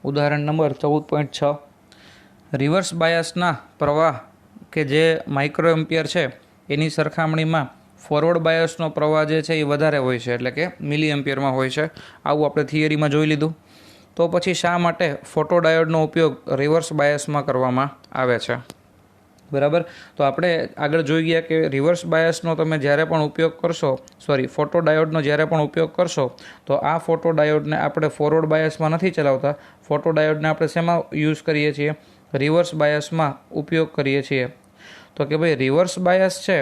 उदाहरण number 14.6 reverse बायसना प्रवाह के जे माइक्रो एम्पियर है एनी सरखामणीमां फॉरवर्ड बायसनो प्रवाह जे छे ए वधारे होय छे एटले के मिली एम्पियर में होय छे। आवुं आपणे थियरीमां जोई लीधुं। तो पछी शा माटे फोटोडायोडनो उपयोग रिवर्स बायस में करवामां आवे छे, बराबर। तो आपणे आगळ जोई गया कि रिवर्स बायसनो तमे ज्यारे पण उपयोग करशो, फोटोडायोडनो ज्यारे पण उपयोग करशो तो आ फोटोडायोडने आपणे फॉरवर्ड बायस में नथी चलावता। फोटोडायोडने आपणे शेमां यूज करीए छीए? रिवर्स बायस में उपयोग करीए छीए। तो कि भाई रिवर्स बायस छे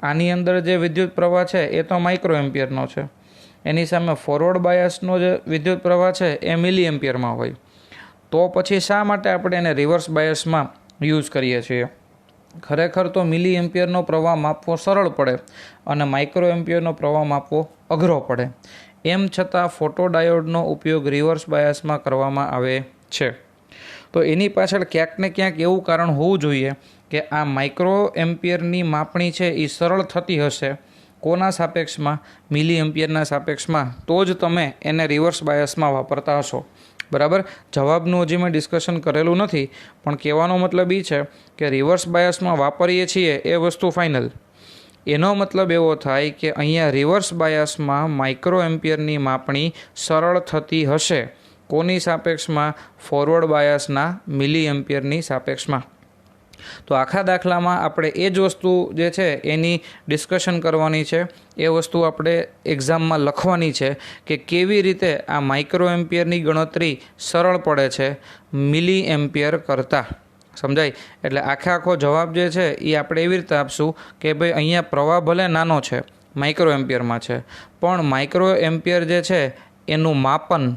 आनी अंदर जे विद्युत प्रवाह छे ए तो माइक्रो एम्पियरनो छे, एनी सामे फॉरवर्ड बायसनो जे विद्युत प्रवाह छे ए मिली एम्पियर में होय। तो पछी शा माटे आपणे एने रिवर्स बायस में यूज करीए छीए? खरेखर तो मिली एम्पियरनो प्रवाह मापवो सरळ पड़े अने माइक्रो एम्पियरनो प्रवाह मापवो अघरो पड़े। एम छतां फोटोडायोडनो उपयोग रिवर्स बायस में करवामां आवे छे। तो एनी पाछळ क्यांक ने क्यांक एवुं कारण होवुं जोईए कि आ माइक्रो एम्पियरनी मापणी छे ए सरळ थती हशे कोना सापेक्षमां? मिली एम्पियरना सापेक्षमां। तो ज तमे एने रिवर्स बायसमां वापरता हशो, बराबर। जवाबनुं हजी मैं डिस्कशन करेलुं नथी, पण कहेवानो मतलब ई छे कि रिवर्स बायसमां वापरीए छीए ए वस्तु फाइनल। एनो मतलब एवो थाय कि अहींया रिवर्स बायसमां माइक्रो एम्पियरनी मापणी सरळ थती हशे कोनी सापेक्षमां? फॉरवर्ड बायसना मिली एम्पियरनी सापेक्षमां। तो आखा दाखलामां आपणे ए ज वस्तु जे छे एनी डिस्कशन करवानी छे, ए वस्तु आपणे एक्जाममां लखवानी छे कि केवी रीते आ माइक्रो एम्पियरनी गणतरी सरळ पड़े छे मिली एम्पियर करता। समजाय? एटले आखो जवाब जे छे ए आपणे एवी रीते आपशुं कि भाई अहींया प्रवाह भले नानो छे माइक्रो एम्पियरमां छे, पण माइक्रो एम्पियर जे छे एनुं मापन,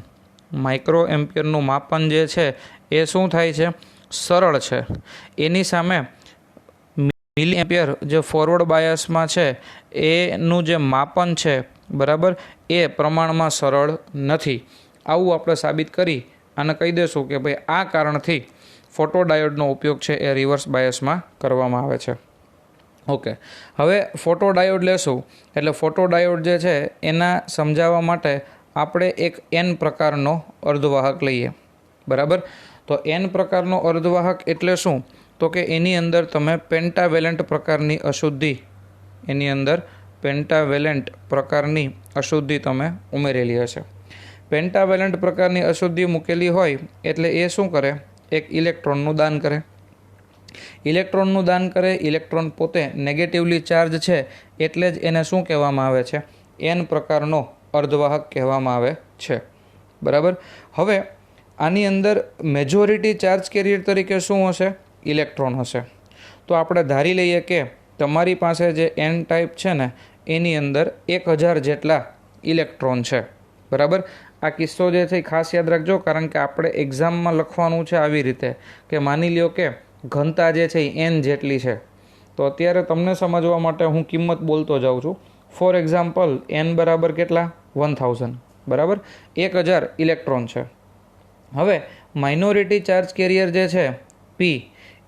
माइक्रो एम्पियरनुं मापन जे छे ए शुं थाय छे? सरळ छे। एनी सामे मिली एम्पियर जे फॉरवर्ड बायस में छे एनुं जे मापन छे, बराबर, ए प्रमाण में सरळ नथी। आवुं आपणे साबित करी अने कही देशुं कि भाई आ कारणथी फोटोडायोडनो उपयोग छे ए रिवर्स बायस में करवामां आवे छे। ओके, हवे फोटोडायोड लेशुं एटले फोटोडायोड जे छे एना समजाववा माटे आपणे एक एन प्रकारनो अर्धवाहक लईए, बराबर। तो एन प्रकारनो अर्धवाहक एटले शुं? तो कि एनी अंदर तमे पेंटावेलेंट प्रकारनी अशुद्धि, एनी अंदर पेंटावेलेंट प्रकारनी अशुद्धि तमे उमेरेली हशे। पेंटावेलेंट प्रकारनी अशुद्धि मूकेली होय एटले ए शुं करे? एक इलेक्ट्रॉननुं दान करे। इलेक्ट्रॉननुं दान करे, इलेक्ट्रॉन पोते नेगेटिवली चार्ज छे एटले ज एने शुं कहेवामां आवे छे? एन प्रकारनो अर्धवाहक कहेवामां आवे छे, बराबर। हवे आनी अंदर मेजोरिटी चार्ज केरियर तरीके शुं हशे? इलेक्ट्रॉन हशे। तो आपणे धारी लईए कि तमारी पासे जे एन टाइप छे ने एनी अंदर 1000 जेटला इलेक्ट्रॉन छे, बराबर। आ किस्सो जे छे खास याद राखजो, कारण के आपणे एक्जाममां लखवानुं छे आवी रीते कि मानी ल्यो कि घनता जे छे एन जेटली छे। तो अत्यारे तमने समजवा माटे हूँ किंमत बोलतो जाऊँ छुं। फॉर एक्जाम्पल एन बराबर केटला? 1000, बराबर। 1000 इलेक्ट्रॉन छे। हवे माइनोरिटी चार्ज केरियर जे छे पी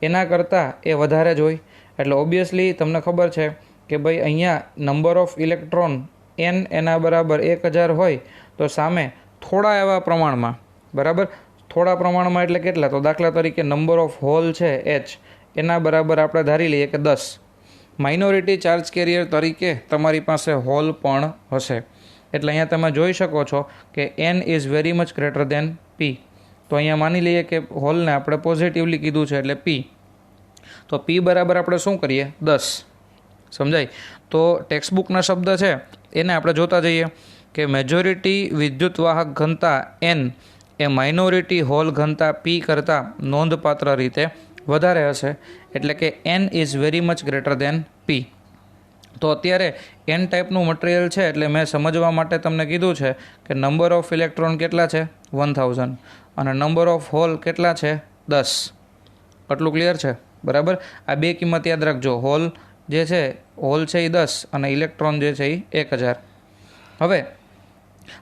एना करता ए वधारे ज होय, एटले ऑब्वियसली तमने खबर छे कि भाई अहींया नंबर ऑफ इलेक्ट्रॉन एन एना बराबर 1000 होय तो सामे थोड़ा एवा प्रमाणमां, बराबर, थोड़ा प्रमाणमां एटले केटला? तो दाखला तरीके नंबर ऑफ होल छे एच एना बराबर आपणे धारी लईए कि 10। माइनोरिटी चार्ज केरियर तरीके तमारी पासे होल पण हशे, एटले अहींया तमे जोई शको छो कि N is very much greater than P. तो अहींया मानी लीए कि होल ने आपणे पॉजिटिवली कीधुं छे एटले पी। तो पी बराबर आपणे शुं करीए? 10। समजाय? तो टेक्स्टबुकना शब्द छे एने आपणे जोता जईए कि मेजोरिटी विद्युत वाहक घनता एन ए माइनोरिटी होल घनता पी करता नोंधपात्र रीते वधारे हशे, एटले कि N is very much greater than P. तो अत्यारे एन टाइपनुं मटीरियल छे एटले मैं समजवा माटे तमने कीधुं छे कि नंबर ऑफ इलेक्ट्रॉन केटला छे? 1000 અને નંબર ઓફ હોલ કેટલા છે? 10। આટલું ક્લિયર છે, બરાબર। આ બે કિંમત યાદ રાખજો, હોલ જે છે હોલ છે એ 10 અને ઇલેક્ટ્રોન જે છે એ 1000। હવે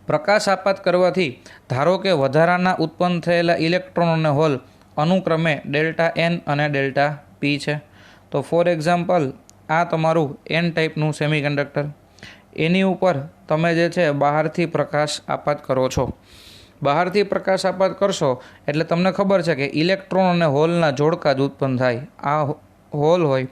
પ્રકાશ આપાત કરવાથી ધારો કે વધારાના ઉત્પન્ન થયેલા ઇલેક્ટ્રોન અને હોલ અનુક્રમે ડેલ્ટા એન અને ડેલ્ટા પી છે। તો ફોર એક્ઝામ્પલ આ તમારું એન ટાઈપનું સેમિકન્ડક્ટર, એની ઉપર તમે જે છે બહારથી પ્રકાશ આપાત કરો છો, બહારથી પ્રકાશ આપાત કરશો એટલે તમને ખબર છે કે ઇલેક્ટ્રોન અને હોલના જોડકા જ ઉત્પન્ન થાય. આ હોલ હોય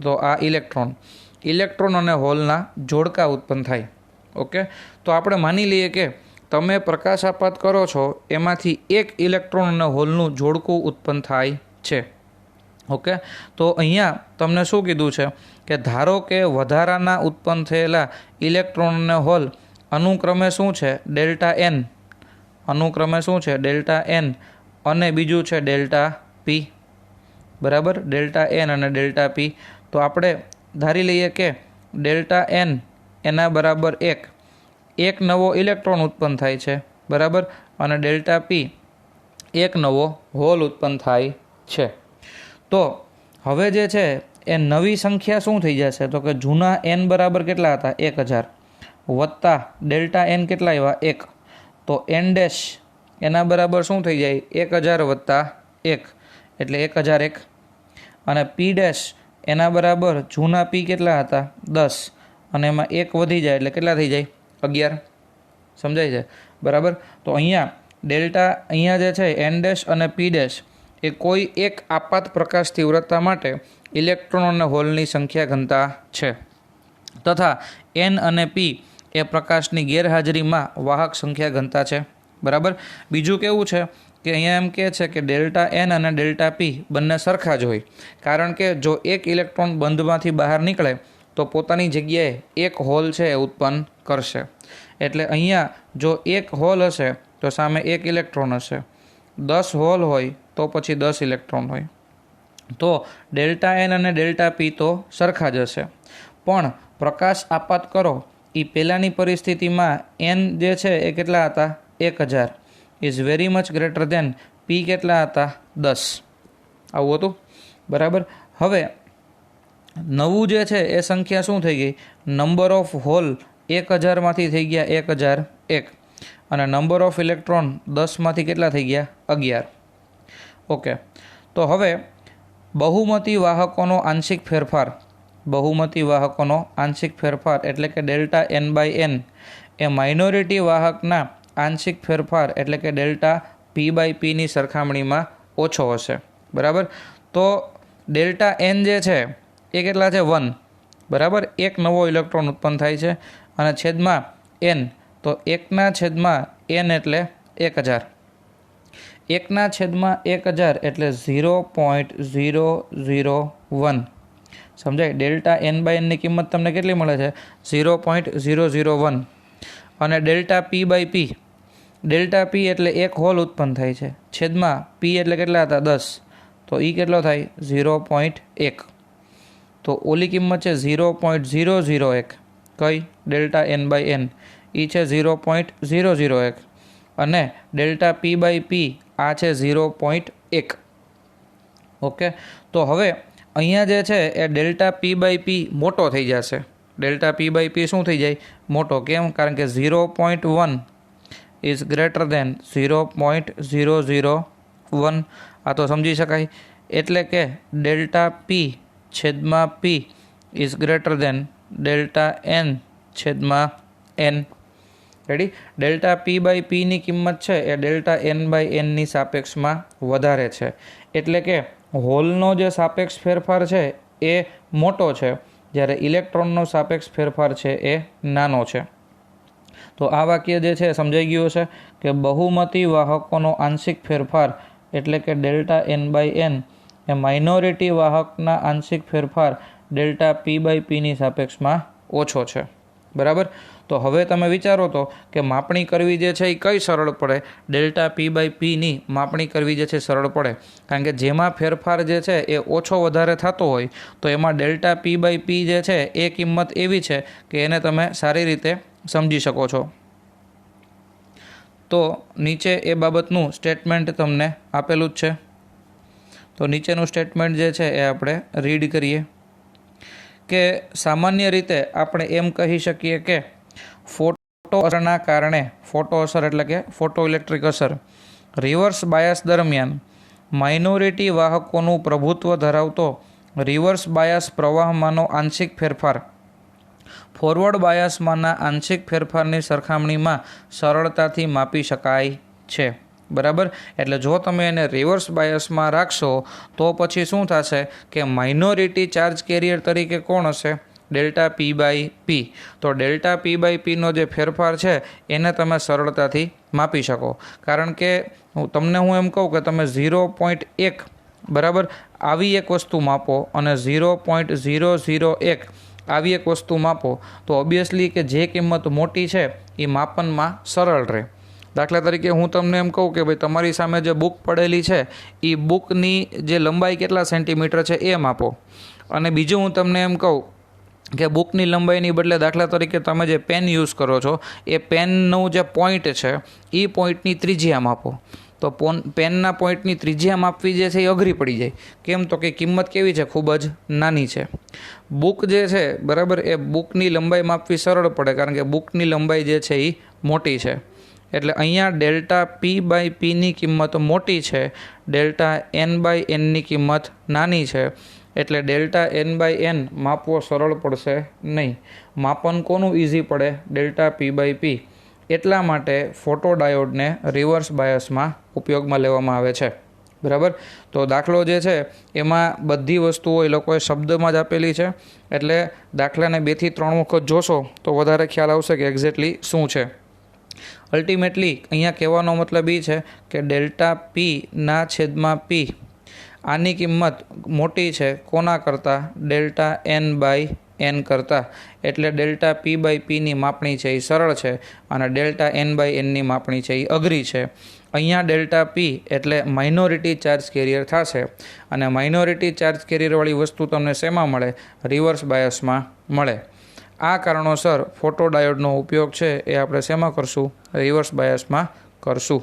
તો આ ઇલેક્ટ્રોન અને હોલના જોડકા ઉત્પન્ન થાય. ઓકે, તો આપણે માની લઈએ કે તમે પ્રકાશ આપાત કરો છો, એમાંથી એક ઇલેક્ટ્રોન અને હોલનું જોડકું ઉત્પન્ન થાય છે. ઓકે, તો અહીંયા તમને શું કીધું છે કે ધારો કે વધારાના ઉત્પન્ન થયેલા ઇલેક્ટ્રોન અને હોલ અનુક્રમે શું છે ડેલ્ટા એન, અને બીજું છે ડેલ્ટા પી. બરાબર, ડેલ્ટા એન અને ડેલ્ટા પી. તો આપણે ધારી લઈએ કે ડેલ્ટા એન એના બરાબર એક નવો ઇલેક્ટ્રોન ઉત્પન્ન થાય છે. બરાબર, અને ડેલ્ટા પી એક નવો હોલ ઉત્પન્ન થાય છે. તો હવે જે છે એ નવી સંખ્યા શું થઈ જશે, તો કે જૂના એન બરાબર કેટલા હતા 1000 વત્તા ડેલ્ટા એન કેટલા આવ્યા 1, તો એન ડેશ એના બરાબર શું થઈ જાય 1000 વત્તા 1 એટલે 1001, અને પી ડેશ એના બરાબર જૂના પી કેટલા હતા 10 અને એમાં 1 વધી જાય એટલે કેટલા થઈ જાય 11. સમજાય છે? બરાબર, તો અહીંયા જે છે એન ડેશ અને પી ડેશ એ કોઈ એક આપાત પ્રકાશ તીવ્રતા માટે ઇલેક્ટ્રોન અને હોલની સંખ્યા ઘનતા છે, તથા એન અને પી એ પ્રકાશની ગેરહાજરીમાં વાહક સંખ્યા ઘનતા છે. બરાબર, બીજું કેવું છે કે અહીંયા એમ કહે છે કે ડેલ્ટા એન અને ડેલ્ટા પી બંને સરખા જ હોય, કારણ કે જો એક ઇલેક્ટ્રોન બંધમાંથી બહાર નીકળે તો પોતાની જગ્યાએ એક હોલ છે એ ઉત્પન્ન કરશે. એટલે અહીંયા જો એક હોલ હશે તો સામે એક ઇલેક્ટ્રોન હશે, 10 હોલ હોય તો પછી 10 ઇલેક્ટ્રોન હોય. તો ડેલ્ટા એન અને ડેલ્ટા પી તો સરખા જ હશે, પણ પ્રકાશ આપાત કરો એ પહેલાંની પરિસ્થિતિમાં એન જે છે એ કેટલા હતા 1000 is very much greater than P કેટલા હતા 10. આવું હતું. બરાબર, હવે નવું જે છે એ સંખ્યા શું થઈ ગઈ, નંબર ઓફ હોલ 1000માંથી થઈ ગયા 1001, અને નંબર ઓફ ઇલેક્ટ્રોન 10માંથી કેટલા થઈ ગયા 11. ઓકે, તો હવે બહુમતી વાહકોનો આંશિક ફેરફાર એટલે કે ડેલ્ટા એન બાય એન એ માઇનોરિટી વાહકના આંશિક ફેરફાર એટલે કે ડેલ્ટા પી બાય પીની સરખામણીમાં ઓછો હશે. બરાબર, તો ડેલ્ટા એન જે છે એ કેટલા છે 1. બરાબર, એક નવો ઇલેક્ટ્રોન ઉત્પન્ન થાય છે, અને છેદમાં એન, તો 1/n એટલે 1000, 1/1000 એટલે 0.001. સમજાય? ડેલ્ટા એન બાય એનની કિંમત તમને કેટલી મળે છે 0.001. અને delta P by P, delta P એટલે એક હોલ ઉત્પન્ન થાય છે, છેદમાં પી એટલે કેટલા હતા 10, તો એ કેટલો થાય 0.1. તો ઓલી કિંમત છે 0.001, કઈ ડેલ્ટા એન બાય એન એ છે 0.001, અને ડેલ્ટા પી બાય પી આ છે 0.1. ઓકે, તો હવે અહીંયા જે છે એ ડેલ્ટા પી બાય પી મોટો થઈ જશે. ડેલ્ટા પી બાય પી શું થઈ જાય મોટો, કેમ? કારણ કે 0.1 ઇઝ ગ્રેટર દેન 0.001. આ તો સમજી શકાય. એટલે કે ડેલ્ટા પી છેદમાં P is greater than delta N છેદમાં N. Ready? Delta P by પીની કિંમત છે એ ડેલ્ટા એન બાય એનની સાપેક્ષમાં વધારે છે, એટલે કે હોલનો જે સાપેક્ષ ફેરફાર છે એ મોટો છે, જ્યારે ઇલેક્ટ્રોનનો સાપેક્ષ ફેરફાર છે એ નાનો છે. તો આ વાક્ય જે છે સમજાઈ ગયું છે કે બહુમતી વાહકોનો આંશિક ફેરફાર એટલે કે ડેલ્ટા એન બાય એન એ માઇનોરિટી વાહકના આંશિક ફેરફાર ડેલ્ટા પી બાય પીની સાપેક્ષમાં ઓછો છે. બરાબર, તો હવે તમે વિચારો તો કે માપણી કરવી જે છે એ કઈ સરળ પડે, ડેલ્ટા પી બાય પીની માપણી કરવી જે છે સરળ પડે, કારણ કે જેમાં ફેરફાર જે છે એ ઓછો વધારે થતો હોય તો એમાં ડેલ્ટા પી બાય પી જે છે એ કિંમત એવી છે કે એને તમે સારી રીતે સમજી શકો છો. તો નીચે એ બાબતનું સ્ટેટમેન્ટ તમને આપેલું જ છે. તો નીચેનું સ્ટેટમેન્ટ જે છે એ આપણે રીડ કરીએ કે સામાન્ય રીતે આપણે એમ કહી શકીએ કે ફોટો અસરના કારણે, ફોટો અસર એટલે કે ફોટો ઇલેક્ટ્રિક અસર, રિવર્સ બાયસ દરમિયાન માઇનોરિટી વાહકોનું પ્રભુત્વ ધરાવતો રિવર્સ બાયસ પ્રવાહમાંનો આંશિક ફેરફાર ફોરવર્ડ બાયસમાંના આંશિક ફેરફારની સરખામણીમાં સરળતાથી માપી શકાય છે, બરાબર. એટલે જો તમે એને રિવર્સ બાયસમાં રાખશો તો પછી શું થશે કે માઇનોરિટી ચાર્જ કેરિયર તરીકે કોણ હશે? Delta P by P. તો ડેલ્ટા પી બાય પીનો જે ફેરફાર છે એને તમે સરળતાથી માપી શકો. કારણ કે હું એમ કહું કે તમે 0.1 બરાબર આવી એક વસ્તુ માપો અને 0.001 આવી એક વસ્તુ માપો તો ઓબ્વિયસલી કે જે કિંમત મોટી છે એ માપનમાં સરળ રહે. દાખલા તરીકે હું તમને એમ કહું કે ભાઈ તમારી સામે જે બુક પડેલી છે એ બુકની જે લંબાઈ કેટલા સેન્ટીમીટર છે એ માપો. અને બીજું હું તમને એમ કહું કે બુકની લંબાઈની બદલે દાખલા તરીકે તમે જે પેન યુઝ કરો છો એ પેનનું જે પોઈન્ટ છે એ પોઈન્ટની ત્રિજ્યા માપો. તો પેનના પોઈન્ટની ત્રિજ્યા માપવી જે છે એ અઘરી પડી જાય. કેમ? તો કે કિંમત કેવી છે? ખૂબ જ નાની છે. બુક જે છે બરાબર એ બુકની લંબાઈ માપવી સરળ પડે કારણ કે બુકની લંબાઈ જે છે એ મોટી છે. એટલે અહીંયા ડેલ્ટા પી બાય પીની કિંમત મોટી છે, ડેલ્ટા એન બાય એનની કિંમત નાની છે. એટલે ડેલ્ટા એન બાય એન માપવો સરળ પડશે નહીં. માપન કોનું ઇઝી પડે? Delta P by P. એટલા માટે ફોટોડાયોડને રિવર્સ બાયસમાં ઉપયોગમાં લેવામાં આવે છે, બરાબર. તો દાખલો જે છે એમાં બધી વસ્તુઓ એ લોકોએ શબ્દમાં જ આપેલી છે. એટલે દાખલાને 2 થી 3 વખત જોશો તો વધારે ખ્યાલ આવશે કે એક્ઝેક્ટલી શું છે. અલ્ટિમેટલી અહીંયા કહેવાનો મતલબ એ છે કે ડેલ્ટા પી ના છેદમાં પી આની કિંમત મોટી છે કોના કરતાં? ડેલ્ટા એન બાય એન કરતાં. એટલે ડેલ્ટા પી બાય પીની માપણી છે એ સરળ છે અને ડેલ્ટા એન બાય એનની માપણી છે એ અઘરી છે. અહીંયા ડેલ્ટા પી એટલે માઇનોરિટી ચાર્જ કેરિયર થશે અને માઇનોરિટી ચાર્જ કેરિયરવાળી વસ્તુ તમને શેમાં મળે? રિવર્સ બાયસમાં મળે. આ કારણોસર ફોટોડાયોડનો ઉપયોગ છે એ આપણે શેમાં કરશું? રિવર્સ બાયસમાં કરશું.